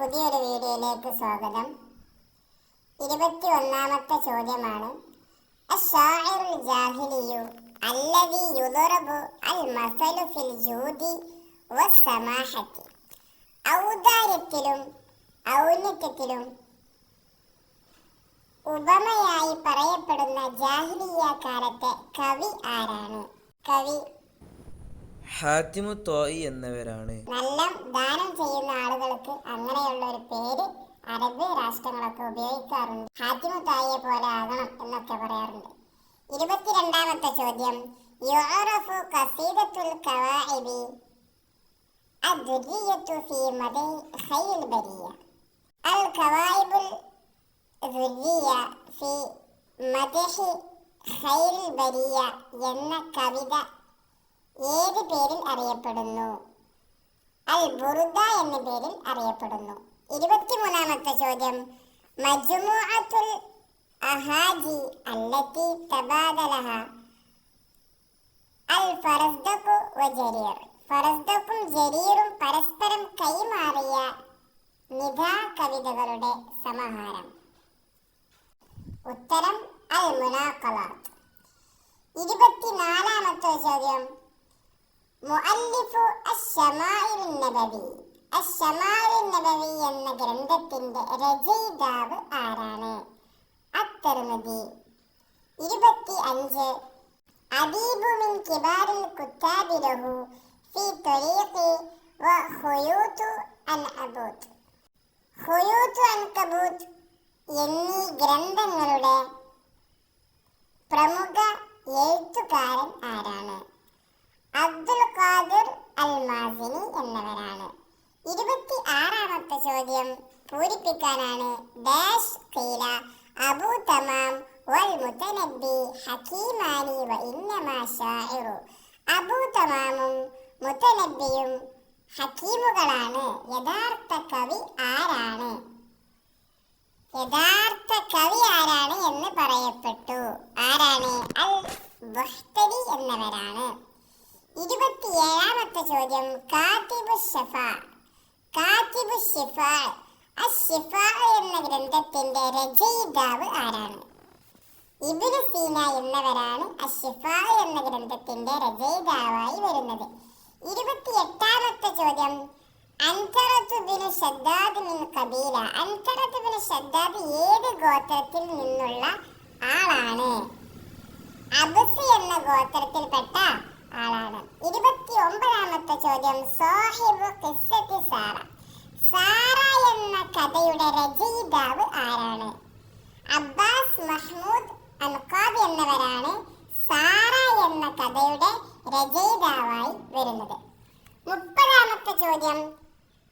പുതിയൊരു വീഡിയോയിലേക്ക് സ്വാഗതം. 21ാമത്തെ ചോദ്യമാണ്. അശ്ശാഇറുൽ ജാഹിലിയു അല്ലദീ യുദറബു അൽ മസലു ഫിൽ ജൂദി വസ്സമാഹത്തി. ഔദാര്യത്തിലും ഔന്നത്യത്തിലും ഉപമയായി പറയപ്പെടുന്ന ജാഹിലിയ്യ കാലത്തെ കവി ആരാണ്? കവി ഹാത്തിമു ത്വായി എന്നവരാണ്. നല്ല ദാനം ചെയ്യുന്ന ആളുകൾക്ക് അങ്ങനെയുള്ള ഒരു പേര് അറബ് രാഷ്ട്രങ്ങളൊക്കെ ഉപയോഗിക്കാറുണ്ട്. ഹാത്തിമു ത്വായിയെ പോലെ ആകണം എന്നൊക്കെ പറയാറുണ്ട്. 22ാമത്തെ ചോദ്യം. യുഅറഫു ഖസീദത്തുൽ ഖവാഇബി അദ്ദുരിയ്യത്തു ഫീ മദി ഖൈൽ ബരിയ. അൽ ഖവാഇബുൽ ദുരിയ്യ ഫീ മദി ഖൈൽ ബരിയ എന്ന കവിത ഏത് പേരിൽ അറിയപ്പെടുന്നു? അൽ ബുറുദ എന്ന പേരിൽ അറിയപ്പെടുന്നു. 23ാമത്തെ ചോദ്യം. മജ്മുഅത്തുൽ അഹാജി അല്ലത്തി തബാദലഹ അൽ ഫറസ്ദഖു വജരീർ. ഫറസ്ദഖും ജരീറും പരസ്പരം കൈമാറിയ നിധാ കവിതകളുടെ സമാഹാരം. ഉത്തരം അൽ മുനാഖളാത്ത്. 24ാമത്തെ ചോദ്യം. മുഅല്ലിഫു അശ്ശമാഇലുൻ നബവി. അശ്ശമാഇലുൻ നബവി എന്ന ഗ്രന്ഥത്തിന്റെ രചയിതാവ് ആരാണ്? അത്തിർമിദി. 25. അദീബു മിൻ കിബാരിൽ കുത്താബി ലഹു ഫീ ത്വരീഖി വ ഖുയൂതു അൻകബൂത്ത്. ഖുയൂതു അൻകബൂത്ത് എന്നീ ഗ്രന്ഥങ്ങളുടെ പ്രമുഖ എഴുത്തുകാരൻ ആരാണ്? അബ്ദുൽ ഖാദിർ അൽ മാസിനി എന്നവരാണ്. 26ാമത്തെ ചോദ്യം പൂരിപ്പിക്കാനാണ്. ഡാഷ് ഖീല അബൂ തമാം വൽ മുതനബ്ബി ഹകീമാനി വ ഇന്നമാ ശാഇറു. അബൂ തമാമും മുതനബ്ബിയും ഹകീമുകളാണ്. യഥാർത്ഥ കവി ആരാണ്? യഥാർത്ഥ കവി ആരാണ് എന്ന് പറയപ്പെട്ടു. ആരാണ്? അൽ ബുഖ്തരി എന്നവരാണ്. 27ാമത്തെ ചോദ്യം. കാതിബു ശഫാ. കാതിബു ശിഫാ. അശ്ശിഫാ എന്ന ഗ്രന്ഥത്തിന്റെ രചയിതാവ് ആരാണ്? ഇബ്നു സീന എന്നവരാണ് അശ്ശിഫാ എന്ന ഗ്രന്ഥത്തിന്റെ രചയിതാവായി വരുന്നത്. 28ാമത്തെ ചോദ്യം. അൻതറത്തു ബിനു ശദ്ദാദ് മിൻ ഖബീല. അൻതറത്തു ബിനു ശദ്ദാദ് ഏത് ഗോത്രത്തിൽ നിന്നുള്ള ആളാണ്? അബ്സ് എന്ന ഗോത്രത്തിൽപ്പെട്ട ആളാണ്. 29ാമത്തെ ചോദ്യം. സാഹിബു ഖിസ്സത്തി സാറ. സാറ എന്ന കഥയുടെ രചയിതാവ് ആരാണ്? അബ്ബാസ് മഹ്മൂദ് അൻഖാബി എന്നവരാണ് സാറ എന്ന കഥയുടെ രചയിതാവായി വരുന്നത്. 30ാമത്തെ ചോദ്യം.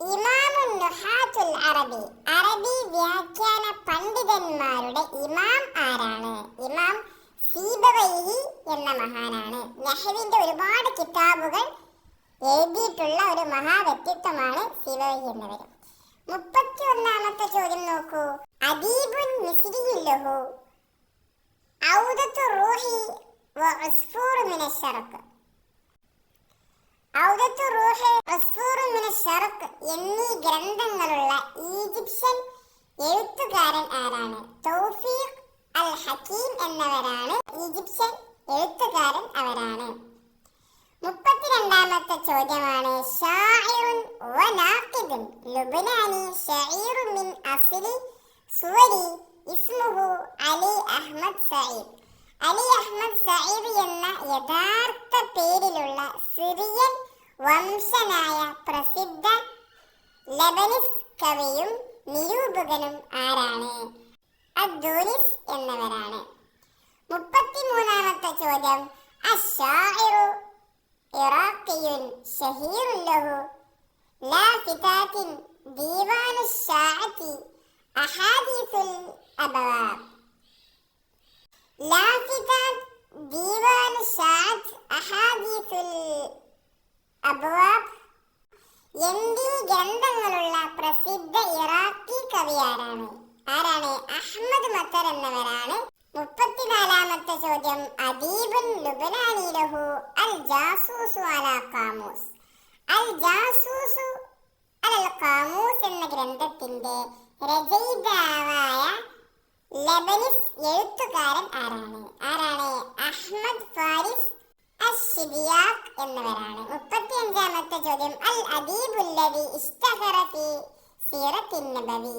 ഇമാമുൻ നുഹാത്തുൽ അറബി. അറബി വ്യാഖ്യാന പണ്ഡിതന്മാരുടെ ഇമാം ആരാണ്? ഇമാം സീബവൈഹി എന്ന മഹാനാണ്. നഹ്വിന്റെ ഒരുപാട് കിതാബുകൾ എഴുതിയിട്ടുള്ള ഒരു മഹാവ്യക്തിത്വമാണ് സീബവൈഹി എന്നവർ. 31ാമത്തെ ചോദ്യം നോക്കൂ. അദീബുൻ മിസ്രിയുല്ലഹു ഔദത്തു റൂഹി വ ഉസ്ഫൂറു മിനശ് ശറഖ്. ഔദത്തു റൂഹി ഉസ്ഫൂറു മിനശ് ശറഖ് എന്നീ ഗ്രന്ഥങ്ങളുള്ള ഈജിപ്ഷ്യൻ എഴുത്തുകാരൻ ആരാണ്? തൗഫീഖ് അൽ ഹക്കീം എന്നവരാണ് ഈജിപ്ഷ്യൻ എഴുത്തുകാരൻ. അവരാണ്. 32ാമത്തെ ചോദ്യമാണ്. ഷാഇറുൻ വ നാഖിദുൻ ലുബ്നാനി ഷഈറു മിൻ അസ്ലി സുവരി ഇസ്മുഹു അലി അഹ്മദ് സഈദ്. അലി അഹ്മദ് സഈദ് എന്ന യഥാർത്ഥ പേരിലുള്ള സിറിയൻ വംശനായ പ്രസിദ്ധ ലെബനിസ് കവിയും നിരൂപകനും ആരാണ്? അദ്ദൂനിസ് എന്നവരാണ്. 33ാമത്തെ ചോദ്യം. അശ്ശാഇറു ഇറാഖിയുൻ ഷഹീറുൻ ലഹു ലാഫിതാത്തിൻ ദീവാനു ശാഅത്തി അഹാദീസുൽ അബവാബ്. ലാഫിതാത്ത് ദീവാനു ശാഅത്ത് അഹാദീസുൽ അബ്വാബ് എന്നീ ഗ്രന്ഥങ്ങളുള്ള പ്രസിദ്ധ ഇറാഖി കവി ആരാണ്? Ahmad Mattar എന്നവരാണ്. 34ാമത്തെ ചോദ്യം. അദീബുൻ ലുബ്നാനി ലഹു അൽ ജാസൂസു അലാ ഖാമൂസ്. അൽ ജാസൂസു അലൽ ഖാമൂസ് എന്ന ഗ്രന്ഥത്തിൽ നിഘണ്ടുവിന്റെ രചയിതാവായ ലെബനിസ് എഴുത്തുകാരൻ ആരാണ്? അഹ്മദ് ഫാരിസ് അശ്ശിദിയാഖ് എന്നിവരാണ്. 35-ാമത്തെ ചോദ്യം, അൽ അദീബുല്ലദി ഇഷ്തഹറ ഫീ സീറത്തിൻ നബവി.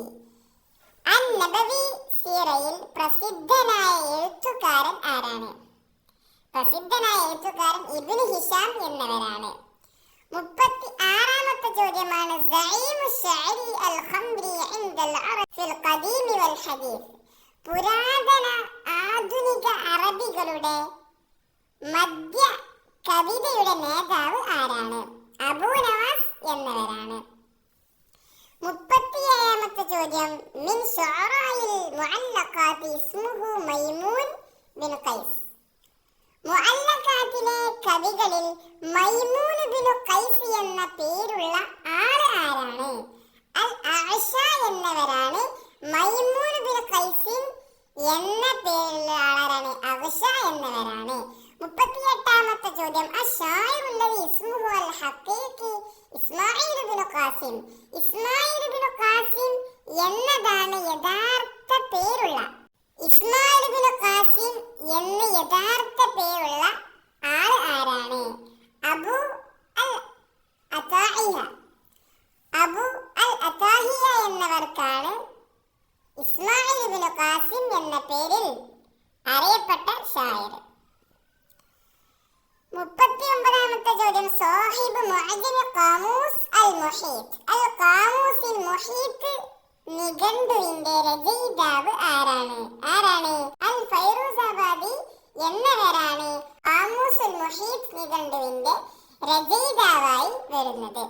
അൻ-നബവി സീറയിൽ പ്രസിദ്ധനായ എഴുത്തുകാരൻ ആരാണ്? പ്രസിദ്ധനായ എഴുത്തുകാരൻ ഇബ്നു ഹിഷാം എന്നിവരാണ്. 36-ാമത്തെ ചോദ്യമാണ്, സഈമു ശഅരി അൽ ഖംരി ഇൻദൽ അറബ് ഫിൽ ഖദീം വൽ ഹദീസ്. പുരാതന ആധുനിക അറബികളുടെ മധ്യ കവിതയുടെ നേതാവ് ആരാണ്? അബൂ നവാസ് എന്നിവരാണ്. 37-ാമത്തെ ചോദ്യം, മിൻ ശുഅറാഇൽ മുഅല്ലഖാത്തി ഇസ്മുഹു മൈമൂൻ ബിൻ ഖൈസ്. മുഅല്ലഖാത്തിലെ കവികളിൽ മൈമൂൻ ബിൻ ഖൈസ് എന്ന പേരുള്ള ആള് ആരാണ്? അൽ അഅ്ശ എന്നിവരാണ്. മൈമൂൻ ബിൻ ഖൈസിൻ എന്ന പേരുള്ള ആളാരാണ്? അഅ്ശ എന്നിവരാണ്. 38-ാമത്തെ ചോദ്യം, അശ്ശായിറുല്ലദി ഇസ്മുഹു അൽ ഹഖീഖി ഇസ്മാഈൽ ബിൻ ഖാസിം. ഇസ്മാഈൽ ബിൻ ഖാസിം എന്നതാണ് യഥാർത്ഥ പേരുള്ള ഇസ്മാഈൽ ബിൻ ഖാസിം എന്ന് യഥാർത്ഥ പേരുള്ള ആള് ആരാണ്? അബു അൽ അതാഹിയ. അബു അൽ അതാഹിയ എന്നവർക്കാണ് ഇസ്മാഈൽ ബിൻ ഖാസിം എന്ന പേരിൽ അറിയപ്പെട്ട ഷായർ. 39-ാമത്തെ ചോദ്യം, സാഹിബ് മുഅ്ജമി ഖാമൂസ് അൽ മുഹീത്ത്. അൽ ഖാമൂസിൽ മുഹീത്ത് നിഘണ്ടുവിന്റെ രചയിതാവ് ആരാണ്? അൽ ഫൈറൂസാബാദി എന്നിവരാണ് ഖാമൂസുൽ മുഹീത്ത് നിഘണ്ടുവിന്റെ രചയിതാവായി വരുന്നത്.